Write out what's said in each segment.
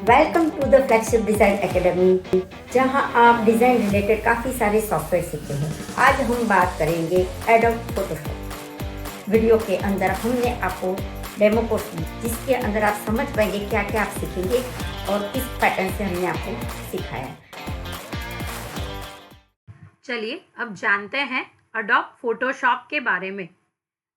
Welcome to the flagship design academy, जहां आप design related काफ़ी सारे सॉफ्टवेयर सीखते हैं। आज हम बात करेंगे एडोब फोटोशॉप। वीडियो के अंदर हमने आपको डेमो कोर्स दी, जिसके अंदर आप समझ पाएंगे क्या क्या आप सीखेंगे और किस पैटर्न से हमने आपको सिखाया है। चलिए अब जानते हैं एडोब फोटोशॉप के बारे में।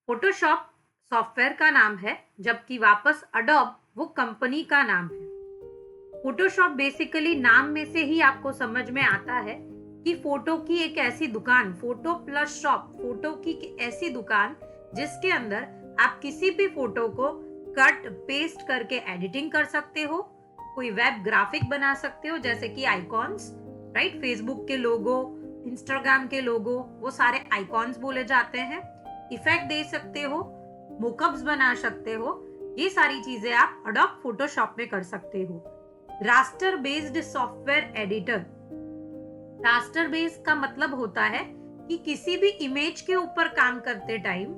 फोटोशॉप सॉफ्टवेयर का नाम है, जबकि वापस एडोब वो कंपनी का नाम है। फोटोशॉप बेसिकली नाम में से ही आपको समझ में आता है कि फोटो की एक ऐसी दुकान, फोटो प्लस शॉप, फोटो की ऐसी दुकान जिसके अंदर आप किसी भी फोटो को कट पेस्ट करके एडिटिंग कर सकते हो, कोई वेब ग्राफिक बना सकते हो जैसे कि आइकॉन्स, राइट, फेसबुक के लोगो, इंस्टाग्राम के लोगो, वो सारे आइकॉन्स बोले जाते हैं। इफेक्ट दे सकते हो, मोकअप्स बना सकते हो, ये सारी चीजें आप एडोब फोटोशॉप में कर सकते हो। Raster based software editor. Raster based का मतलब होता है कि किसी भी इमेज के ऊपर काम करते टाइम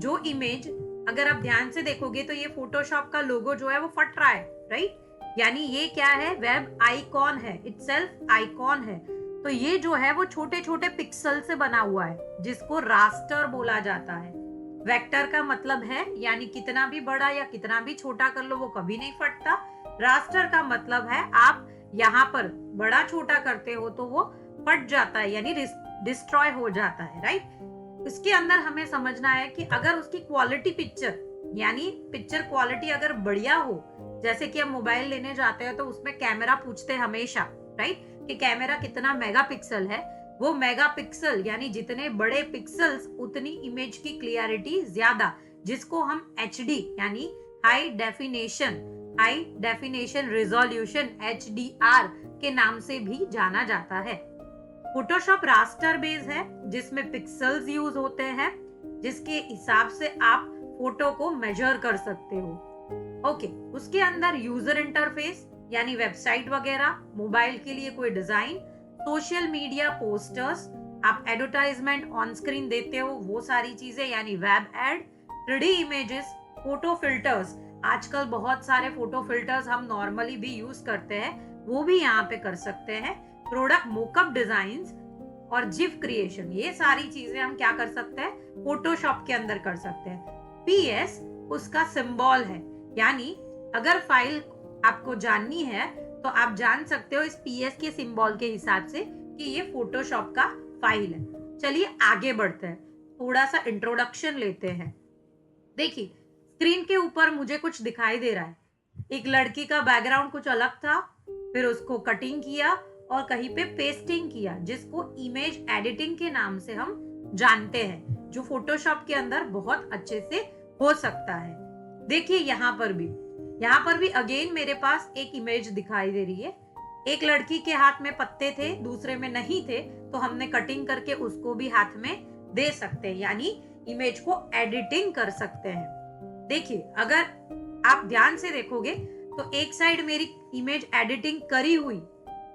जो इमेज, अगर आप ध्यान से देखोगे तो ये फोटोशॉप का लोगो जो है वो फट रहा है, राइट, यानी ये क्या है, वेब आइकॉन है, इटसेल्फ आइकॉन है। तो ये जो है वो छोटे छोटे पिक्सल से बना हुआ है, जिसको रास्टर बोला जाता है। वेक्टर का मतलब है यानी कितना भी बड़ा या कितना भी छोटा कर लो वो कभी नहीं फटता। रास्टर का मतलब है आप यहाँ पर बड़ा छोटा करते हो तो वो फट जाता है, यानी डिस्ट्रॉय हो जाता है, राइट। इसके अंदर हमें समझना है कि अगर उसकी क्वालिटी पिक्चर, यानी पिक्चर क्वालिटी अगर बढ़िया हो, जैसे कि हम मोबाइल लेने जाते हैं तो उसमें कैमरा पूछते हैं हमेशा, राइट, कि कैमरा कितना मेगापिक्सल है। वो मेगापिक्सल यानी जितने बड़े पिक्सल्स उतनी इमेज की क्लियरिटी ज्यादा, जिसको हम एचडी यानी हाई डेफिनेशन रिजोल्यूशन HDR के नाम से भी जाना जाता है। फोटोशॉप रास्टर बेस है जिसमें पिक्सल्स यूज होते हैं, जिसके हिसाब से आप फोटो को मेजर कर सकते हो। ओके, उसके अंदर यूजर इंटरफेस यानी वेबसाइट वगैरह, मोबाइल के लिए कोई डिजाइन, सोशल मीडिया पोस्टर्स, आप एडवर्टाइजमेंट ऑन स्क्रीन देते हो वो सारी चीजें यानी web ad, 3D images, photo filters, आजकल बहुत सारे फोटो फिल्टर्स हम नॉर्मली भी यूज करते हैं, वो भी यहाँ पे कर सकते हैं। प्रोडक्ट मोकअप डिजाइन्स और जिफ क्रिएशन, ये सारी चीजें हम क्या कर सकते हैं, फोटोशॉप के अंदर कर सकते हैं। PS उसका सिंबल है, यानी अगर फाइल आपको जाननी है तो आप जान सकते हो इस PS के सिंबल के हिसाब से कि ये फोटोशॉप का फाइल है। चलिए आगे बढ़ते हैं, थोड़ा सा इंट्रोडक्शन लेते हैं। देखिए स्क्रीन के ऊपर मुझे कुछ दिखाई दे रहा है, एक लड़की का बैकग्राउंड कुछ अलग था, फिर उसको कटिंग किया और कहीं पे पेस्टिंग किया, जिसको इमेज एडिटिंग के नाम से हम जानते हैं, जो फोटोशॉप के अंदर बहुत अच्छे से हो सकता है। देखिए यहाँ पर भी अगेन मेरे पास एक इमेज दिखाई दे रही है। एक लड़की के हाथ में पत्ते थे, दूसरे में नहीं थे, तो हमने कटिंग करके उसको भी हाथ में दे सकते हैं, यानी इमेज को एडिटिंग कर सकते हैं। देखिए अगर आप ध्यान से देखोगे तो एक साइड मेरी इमेज एडिटिंग करी हुई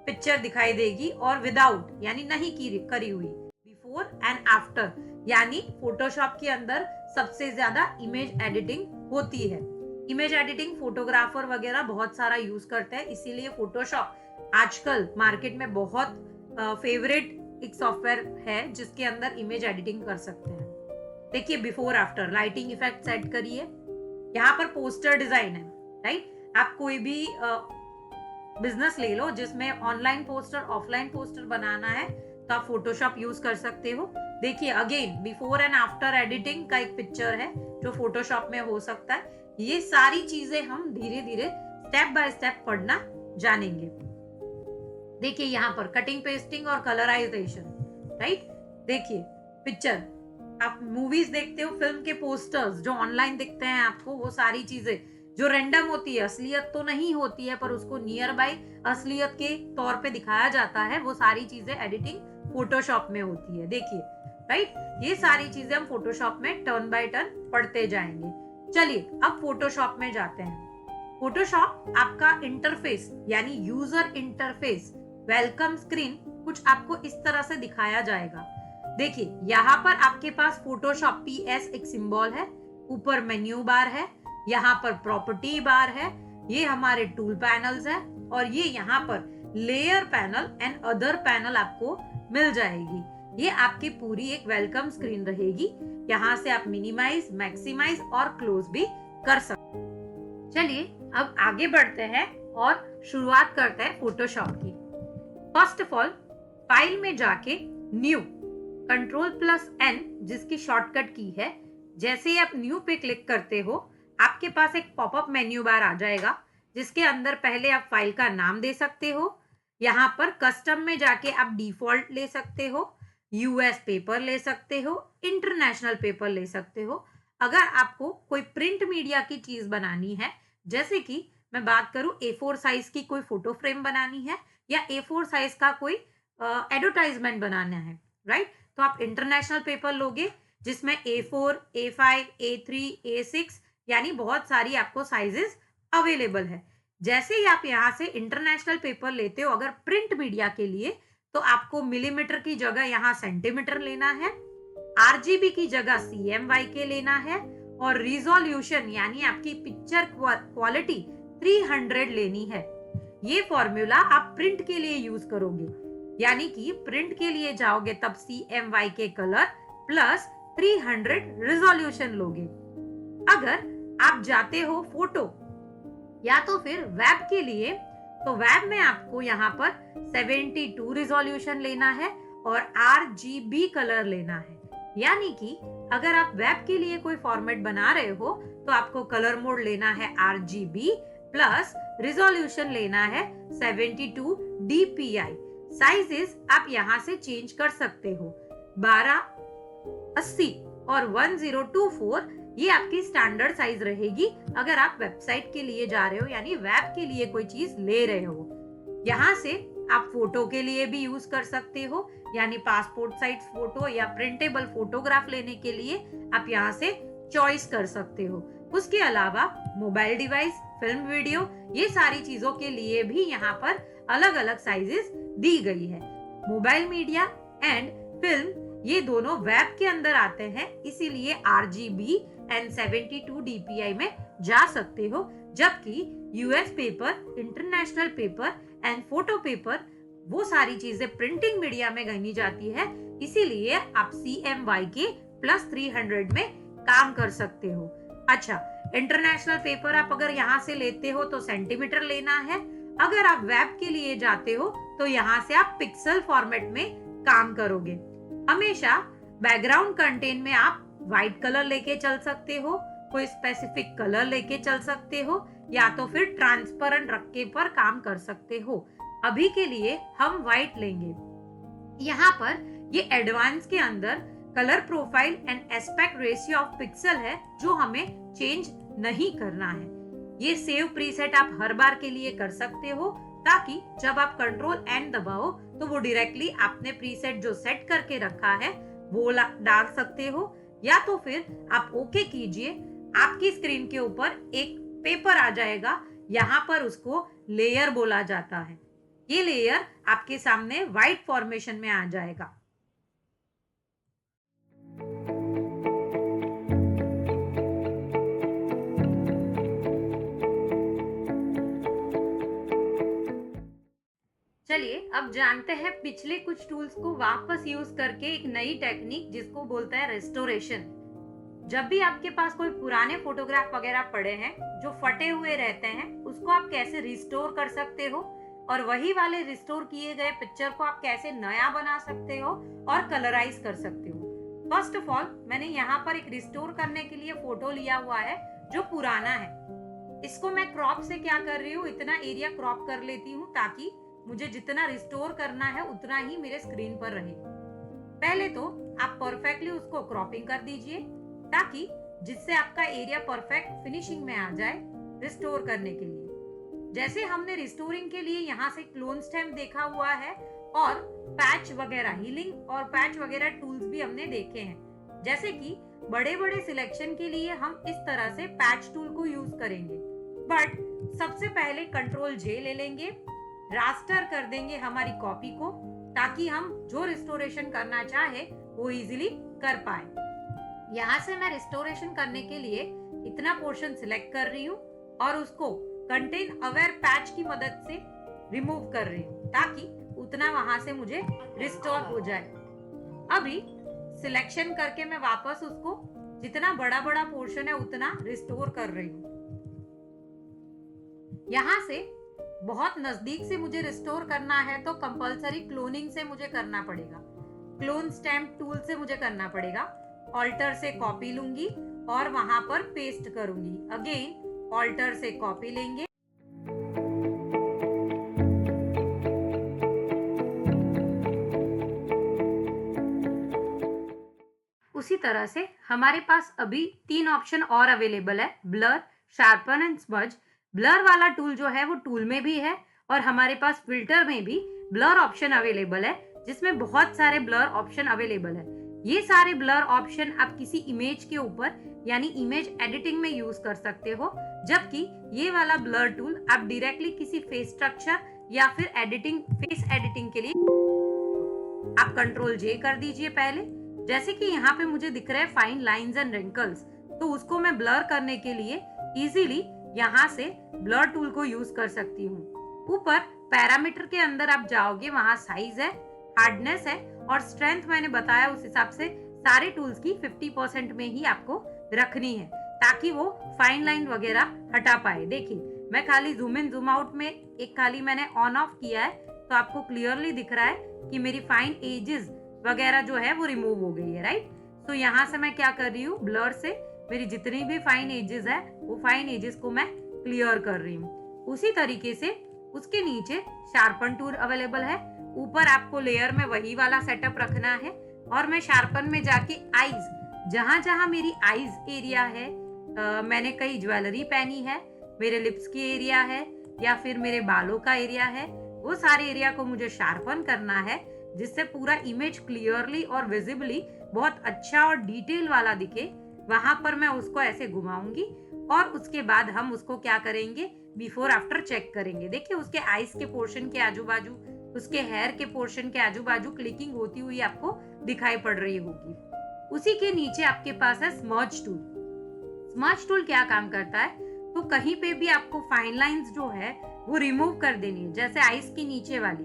पिक्चर दिखाई देगी और विदाउट यानी नहीं करी हुई, बिफोर एंड आफ्टर, यानी फोटोशॉप के अंदर सबसे ज्यादा इमेज एडिटिंग होती है। इमेज एडिटिंग फोटोग्राफर वगैरह बहुत सारा यूज करते हैं, इसीलिए फोटोशॉप आजकल मार्केट में बहुत फेवरेट एक सॉफ्टवेयर है जिसके अंदर इमेज एडिटिंग कर सकते हैं। देखिए before after, lighting effect set करिए, यहाँ पर पोस्टर डिजाइन है, राइट। आप कोई भी बिजनेस ले लो जिसमें ऑनलाइन पोस्टर ऑफलाइन पोस्टर बनाना है तो आप फोटोशॉप यूज कर सकते हो। देखिए again before and after editing का एक पिक्चर है जो फोटोशॉप में हो सकता है। ये सारी चीजें हम धीरे धीरे स्टेप बाय स्टेप पढ़ना जानेंगे। देखिए यहाँ पर कटिंग पेस्टिंग और कलराइजेशन, राइट। देखिए पिक्चर, आप मूवीज देखते हो, फिल्म के पोस्टर्स जो ऑनलाइन दिखते हैं आपको, वो सारी चीजें जो रैंडम होती है, असलियत तो नहीं होती है पर उसको नियर बाय असलियत के तौर पे दिखाया जाता है, वो सारी चीजें एडिटिंग फोटोशॉप में होती है। देखिए राइट, ये सारी चीजें हम फोटोशॉप में टर्न बाय टर्न पढ़ते जाएंगे। चलिए अब फोटोशॉप में जाते हैं। फोटोशॉप आपका इंटरफेस यानी यूजर इंटरफेस, वेलकम स्क्रीन कुछ आपको इस तरह से दिखाया जाएगा। देखिए यहाँ पर आपके पास फोटोशॉप PS एक सिंबल है, ऊपर मेन्यू बार है, यहाँ पर प्रॉपर्टी बार है, ये हमारे टूल पैनल्स है और ये यहाँ पर layer panel and other panel आपको मिल जाएगी। ये आपकी पूरी एक वेलकम स्क्रीन रहेगी। यहाँ से आप मिनिमाइज, मैक्सिमाइज और क्लोज भी कर सकते हैं। चलिए अब आगे बढ़ते हैं और शुरुआत करते हैं फोटोशॉप की। फर्स्ट ऑफ ऑल फाइल में जाके न्यू Ctrl+N जिसकी शॉर्टकट की है, जैसे ही आप न्यू पे क्लिक करते हो आपके पास एक पॉपअप मेन्यू बार आ जाएगा जिसके अंदर पहले आप फाइल का नाम दे सकते हो। यहाँ पर कस्टम में जाके आप डिफॉल्ट ले सकते हो, यूएस पेपर ले सकते हो, इंटरनेशनल पेपर ले सकते हो। अगर आपको कोई प्रिंट मीडिया की चीज बनानी है, जैसे कि मैं बात करूं A4 साइज की कोई फोटो फ्रेम बनानी है या A4 साइज का कोई एडवर्टाइजमेंट बनाना है, राइट, तो आप इंटरनेशनल पेपर लोगे जिसमें A4, A5, A3, A6 यानी बहुत सारी आपको साइजेस अवेलेबल है। जैसे ही आप यहाँ से इंटरनेशनल पेपर लेते हो अगर प्रिंट मीडिया के लिए, तो आपको मिलीमीटर की जगह यहाँ सेंटीमीटर लेना है, RGB की जगह CMYK लेना है और रिजोल्यूशन यानी आपकी पिक्चर क्वालिटी 300 लेनी है। ये फॉर्मूला आप प्रिंट के लिए यूज करोगे, यानी कि प्रिंट के लिए जाओगे तब CMYK कलर प्लस 300 रिजोल्यूशन लोगे। अगर आप जाते हो फोटो या तो फिर वेब के लिए, तो वेब में आपको यहाँ पर 72 रिजोल्यूशन लेना है और RGB कलर लेना है। यानी कि अगर आप वेब के लिए कोई फॉर्मेट बना रहे हो तो आपको कलर मोड लेना है RGB प्लस रिजोल्यूशन लेना है 72 DPI। साइजेस आप यहाँ से चेंज कर सकते हो। 1280 और 1024 ये आपकी स्टैंडर्ड साइज रहेगी अगर आप वेबसाइट के लिए जा रहे हो, यानी वेब के लिए कोई चीज ले रहे हो। यहाँ से आप फोटो के लिए भी यूज कर सकते हो, यानी पासपोर्ट साइज फोटो या प्रिंटेबल फोटोग्राफ लेने के लिए आप यहाँ से चॉइस कर सकते हो। उसके अलावा मोबाइल डिवाइस, फिल्म, वीडियो, ये सारी चीजों के लिए भी यहाँ पर अलग अलग साइजेस दी गई है। मोबाइल मीडिया एंड फिल्म ये दोनों वेब के अंदर आते हैं, इसीलिए RGB एंड 72 DPI में जा सकते हो, जबकि US paper, international paper and photo paper वो सारी चीजें प्रिंटिंग मीडिया में गनी जाती है, इसीलिए आप CMYK प्लस 300 में काम कर सकते हो। अच्छा, इंटरनेशनल पेपर आप अगर यहाँ से लेते हो तो सेंटीमीटर लेना है, अगर आप वेब के लिए जाते हो तो यहाँ से आप पिक्सल फॉर्मेट में काम करोगे। हमेशा बैकग्राउंड कंटेंट में आप व्हाइट कलर लेके चल सकते हो, कोई स्पेसिफिक कलर लेके चल सकते हो, या तो फिर ट्रांसपेरेंट रख के पर काम कर सकते हो। अभी के लिए हम व्हाइट लेंगे। यहाँ पर ये एडवांस के अंदर colour profile and aspect ratio of pixel है जो हमें चेंज नहीं करना है। ये सेव प्रीसेट आप हर बार के लिए कर सकते हो, ताकि जब आप Ctrl+N दबाओ तो वो डायरेक्टली आपने प्रीसेट जो सेट करके रखा है वो डाल सकते हो, या तो फिर आप ओके कीजिए। आपकी स्क्रीन के ऊपर एक पेपर आ जाएगा, यहाँ पर उसको लेयर बोला जाता है। ये लेयर आपके सामने व्हाइट फॉर्मेशन में आ जाएगा। चलिए अब जानते हैं पिछले कुछ टूल्स को वापस यूज करके एक नई टेक्निक जिसको बोलता है रेस्टोरेशन। जब भी आपके पास कोई पुराने फोटोग्राफ वगैरह पड़े हैं जो फटे हुए रहते हैं, उसको आप कैसे रिस्टोर कर सकते हो और वही वाले रिस्टोर किए गए पिक्चर को आप कैसे नया बना सकते हो और कलराइज कर सकते हो। फर्स्ट ऑफ ऑल मैंने यहाँ पर एक रिस्टोर करने के लिए फोटो लिया हुआ है जो पुराना है। इसको मैं क्रॉप से क्या कर रही हूँ, इतना एरिया क्रॉप कर लेती हूँ ताकि मुझे जितना रिस्टोर करना है उतना ही मेरे स्क्रीन पर रहे। पहले तो आप परफेक्टली उसको क्रॉपिंग कर दीजिए ताकि जिससे आपका एरिया परफेक्ट फिनिशिंग में आ जाए रिस्टोर करने के लिए। जैसे हमने रिस्टोरिंग के लिए यहाँ से क्लोन स्टैम्प देखा हुआ है और पैच वगैरह, हीलिंग और पैच वगैरह टूल्स भी हमने देखे हैं। जैसे कि बड़े बड़े सिलेक्शन के लिए हम इस तरह से पैच टूल को यूज करेंगे, बट सबसे पहले Ctrl+J ले लेंगे, रास्टर कर देंगे हमारी कॉपी को ताकि हम जो रिस्टोरेशन करना चाहे वो इजीली कर पाए। यहाँ से मैं रिस्टोरेशन करने के लिए इतना पोर्शन सिलेक्ट कर रही हूँ और उसको कंटेन अवेयर पैच की मदद से रिमूव कर रही हूँ ताकि उतना वहां से मुझे रिस्टोर हो जाए। अभी सिलेक्शन करके मैं वापस उसको जितना बड़ा बड़ा पोर्शन है उतना रिस्टोर कर रही हूँ। यहाँ से बहुत नजदीक से मुझे रिस्टोर करना है तो कंपलसरी क्लोनिंग से मुझे करना पड़ेगा। क्लोन स्टैम्प टूल से मुझे करना पड़ेगा। ऑल्टर से कॉपी लूंगी और वहां पर पेस्ट करूंगी। अगेन ऑल्टर से कॉपी लेंगे, उसी तरह से हमारे पास अभी 3 ऑप्शन और अवेलेबल है, blur, sharpen and smudge. Blur वाला टूल जो है वो टूल में भी है और हमारे पास फिल्टर में भी ब्लर ऑप्शन अवेलेबल है जिसमें बहुत सारे ब्लर ऑप्शन अवेलेबल है। ये सारे ब्लर ऑप्शन आप किसी इमेज के ऊपर यानी इमेज एडिटिंग में यूज कर सकते हो, जबकि ये वाला ब्लर टूल आप डायरेक्टली किसी फेस स्ट्रक्चर या फिर एडिटिंग, फेस एडिटिंग के लिए आप कंट्रोल जे कर दीजिए पहले। जैसे कि यहाँ पे मुझे दिख रहा है फाइन लाइंस एंड रिंकल्स, तो उसको मैं ब्लर करने के लिए इजीली यहाँ से ब्लर टूल को यूज कर सकती हूँ। ऊपर पैरामीटर के अंदर आप जाओगे, वहां साइज है, हार्डनेस है और स्ट्रेंथ मैंने बताया उस हिसाब से सारे टूल्स की 50% में ही आपको रखनी है ताकि वो फाइन लाइन वगैरह हटा पाए। देखिए मैं खाली जूम इन जूम आउट में एक खाली मैंने ऑन ऑफ किया है तो आपको क्लियरली दिख रहा है कि मेरी फाइन एजेस वगैरह जो है वो रिमूव हो गई है, राइट। तो यहाँ से मैं क्या कर रही हूँ, ब्लर से मेरी जितनी भी फाइन एजेस है वो फाइन एजेस को मैं क्लियर कर रही हूँ। उसी तरीके से उसके नीचे शार्पन टूल अवेलेबल है। ऊपर आपको लेयर में वही वाला सेटअप रखना है और मैं शार्पन में जाके आईज, जहां जहां मेरी आईज एरिया है, मैंने कई ज्वेलरी पहनी है, मेरे लिप्स की एरिया है या फिर मेरे बालों का एरिया है, वो सारे एरिया को मुझे शार्पन करना है जिससे पूरा इमेज क्लियरली और विजिबली बहुत अच्छा और डिटेल वाला दिखे। वहां पर मैं उसको ऐसे घुमाऊंगी और उसके बाद हम उसको क्या करेंगे, बिफोर आफ्टर चेक करेंगे। देखिए उसके आईज के पोर्शन के आजू बाजू, उसके हेयर के पोर्शन के आजू बाजू क्लिकिंग होती हुई आपको दिखाई पड़ रही होगी। उसी के नीचे आपके पास है स्मर्ज टूल। स्मर्ज टूल क्या काम करता है, तो कहीं पे भी आपको फाइन लाइंस जो है वो रिमूव कर देनी है, जैसे आईज की नीचे वाली,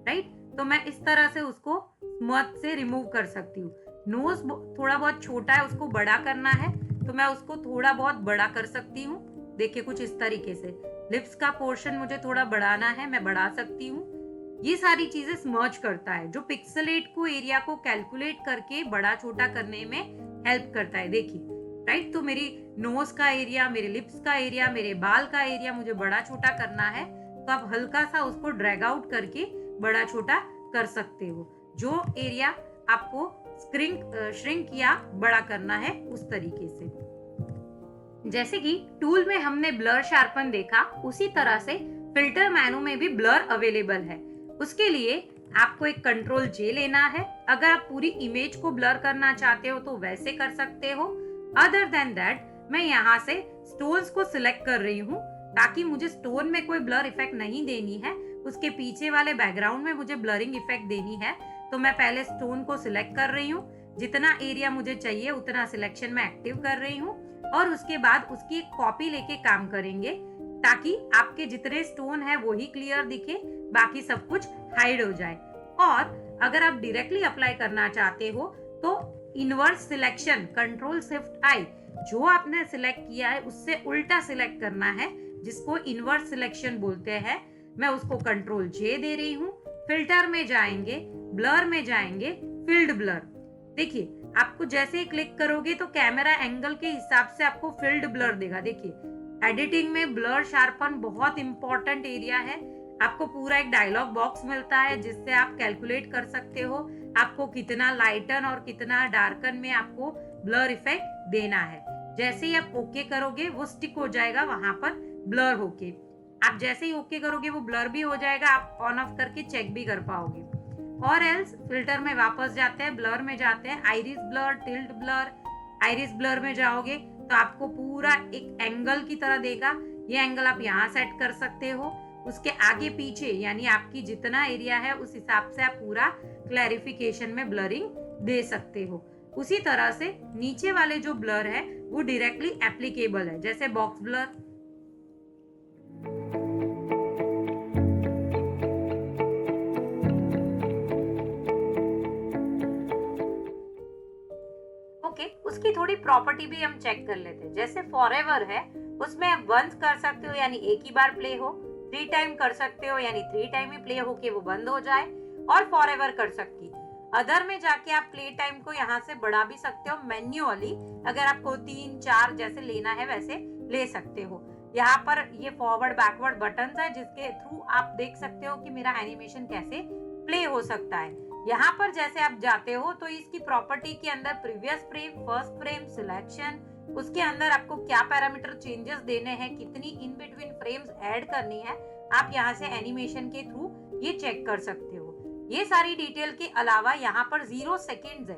राइट। तो मैं इस तरह से उसको स्मर्ज से रिमूव कर सकती हूँ। नोज थोड़ा बहुत छोटा है, उसको बड़ा करना है तो मैं उसको थोड़ा बहुत बड़ा कर सकती हूँ। देखिए कुछ इस तरीके से। लिप्स का पोर्शन मुझे थोड़ा बढ़ाना है, मैं बढ़ा सकती हूँ। ये सारी चीजें स्मर्ज करता है, जो पिक्सेलेट को, एरिया को कैलकुलेट करके बड़ा छोटा करने में हेल्प करता है। देखिए, राइट। तो मेरी नोज का एरिया, मेरे लिप्स का एरिया, मेरे बाल का एरिया मुझे बड़ा छोटा करना है तो आप हल्का सा उसको ड्रैग आउट करके बड़ा छोटा कर सकते हो। जो एरिया आपको श्रिंक या बड़ा करना है उस तरीके से। जैसे कि टूल में हमने ब्लर शार्पन देखा, उसी तरह से फिल्टर मेनू में भी ब्लर अवेलेबल है। उसके लिए आपको एक कंट्रोल जे लेना है। अगर आप पूरी इमेज को ब्लर करना चाहते हो तो वैसे कर सकते हो। अदर देन दैट मैं यहाँ से स्टोन्स को सिलेक्ट कर रही हूँ ताकि मुझे स्टोन में कोई ब्लर इफेक्ट नहीं देनी है, उसके पीछे वाले बैकग्राउंड में मुझे ब्लरिंग इफेक्ट देनी है। तो मैं पहले स्टोन को सिलेक्ट कर रही हूँ, जितना एरिया मुझे चाहिए उतना सिलेक्शन में एक्टिव कर रही हूँ और उसके बाद उसकी एक कॉपी लेके काम करेंगे ताकि आपके जितने स्टोन है वो ही क्लियर दिखे, बाकी सब कुछ हाइड हो जाए। और अगर आप डायरेक्टली अप्लाई करना चाहते हो तो इनवर्स सिलेक्शन, कंट्रोल शिफ्ट आई, जो आपने सिलेक्ट किया है उससे उल्टा सिलेक्ट करना है, जिसको इनवर्स सिलेक्शन बोलते हैं। मैं उसको कंट्रोल जे दे रही हूँ। फिल्टर में जाएंगे, ब्लर में जाएंगे, फील्ड ब्लर। देखिए आपको जैसे ही क्लिक करोगे तो कैमरा एंगल के हिसाब से आपको फील्ड ब्लर देगा। देखिए एडिटिंग में ब्लर शार्पन बहुत इंपॉर्टेंट एरिया है। आपको पूरा एक डायलॉग बॉक्स मिलता है जिससे आप कैलकुलेट कर सकते हो आपको कितना लाइटन और कितना डार्कन में आपको ब्लर इफेक्ट देना है। जैसे ही आप ओके करोगे वो स्टिक हो जाएगा वहां पर ब्लर होके। आप जैसे ही ओके करोगे वो ब्लर भी हो जाएगा, आप ऑन ऑफ करके चेक भी कर पाओगे। और एल्स फिल्टर में वापस जाते हैं, ब्लर में जाते हैं, iris blur, tilt blur. Iris blur में जाओगे तो आपको पूरा एक एंगल की तरह देगा। ये एंगल आप यहाँ सेट कर सकते हो, उसके आगे पीछे यानी आपकी जितना एरिया है उस हिसाब से आप पूरा क्लैरिफिकेशन में ब्लरिंग दे सकते हो। उसी तरह से नीचे वाले जो ब्लर है वो डायरेक्टली एप्लीकेबल है, जैसे बॉक्स ब्लर। ओके, उसकी थोड़ी प्रॉपर्टी भी हम चेक कर लेते हैं। जैसे फॉरएवर है, उसमें आप वंस कर सकते हो यानी एक ही बार प्ले हो, 3 टाइम कर सकते हो यानी 3 टाइम ही प्ले हो के वो बंद हो जाए, और फॉरएवर कर सकती। अदर में जाके आप प्ले टाइम को यहाँ से बढ़ा भी सकते हो मैन्युअली, अगर आपको 3, 4 जैसे लेना है वैसे ले सकते हो। यहाँ पर ये फॉरवर्ड बैकवर्ड बटन्स है जिसके थ्रू आप देख सकते हो कि मेरा एनिमेशन कैसे प्ले हो सकता है। यहाँ पर जैसे आप जाते हो तो इसकी प्रॉपर्टी के अंदर previous frame, first frame, selection, उसके अंदर आपको क्या पैरामीटर चेंजेस देने हैं, कितनी इन बिटवीन फ्रेम्स ऐड करनी है, आप यहाँ से एनिमेशन के थ्रू ये चेक कर सकते हो। ये सारी डिटेल के अलावा यहाँ पर 0 सेकेंड्स है,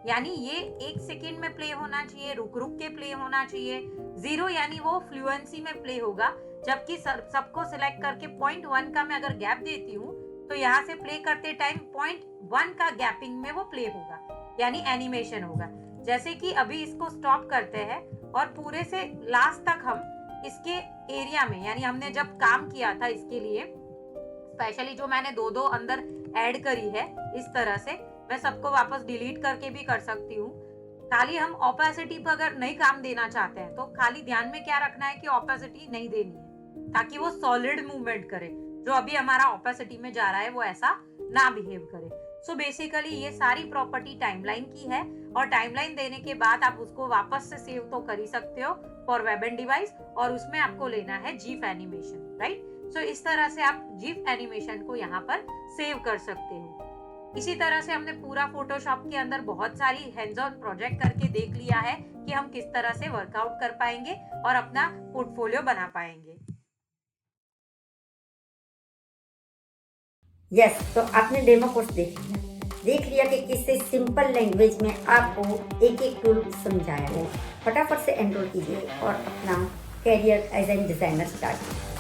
यानी ये 1 सेकेंड में प्ले होना चाहिए, रुक रुक के प्ले होना चाहिए। 0 यानी वो फ्लुएंसी में प्ले होगा, जबकि सबको सिलेक्ट करके 0.1 का मैं अगर गैप देती हूँ तो यहाँ से प्ले करते टाइम 0.1 का गैपिंग में वो प्ले होगा, यानी एनिमेशन होगा। जैसे कि अभी इसको स्टॉप करते हैं और पूरे से लास्ट तक हम इसके एरिया में, यानी हमने जब काम किया था इसके लिए स्पेशली जो मैंने दो अंदर ऐड करी है, इस तरह से मैं सबको वापस डिलीट करके भी कर सकती हूँ। खाली हम ओपेसिटी पर अगर नहीं काम देना चाहते हैं तो खाली ध्यान में क्या रखना है कि ओपेसिटी नहीं देनी है, ताकि वो सॉलिड मूवमेंट करे। जो अभी हमारा ओपेसिटी में जा रहा है वो ऐसा ना बिहेव करे। सो बेसिकली ये सारी प्रॉपर्टी टाइमलाइन की है, और टाइमलाइन देने के बाद आप उसको वापस से सेव तो कर ही सकते हो फॉर वेब एंड डिवाइस, और उसमें आपको लेना है जीफ एनिमेशन, राइट। सो इस तरह से आप जीफ एनिमेशन को यहाँ पर सेव कर सकते हो। इसी तरह से हमने पूरा फोटोशॉप के अंदर बहुत सारी हैंड्स ऑन प्रोजेक्ट करके देख लिया है कि हम किस तरह से वर्कआउट कर पाएंगे और अपना पोर्टफोलियो बना पाएंगे। यस, तो आपने डेमो कोर्स देख लिया कि किससे सिंपल लैंग्वेज में आपको एक एक टूल समझाया है। फटाफट से एनरोल कीजिए और अपना career as an designer start कीजिए।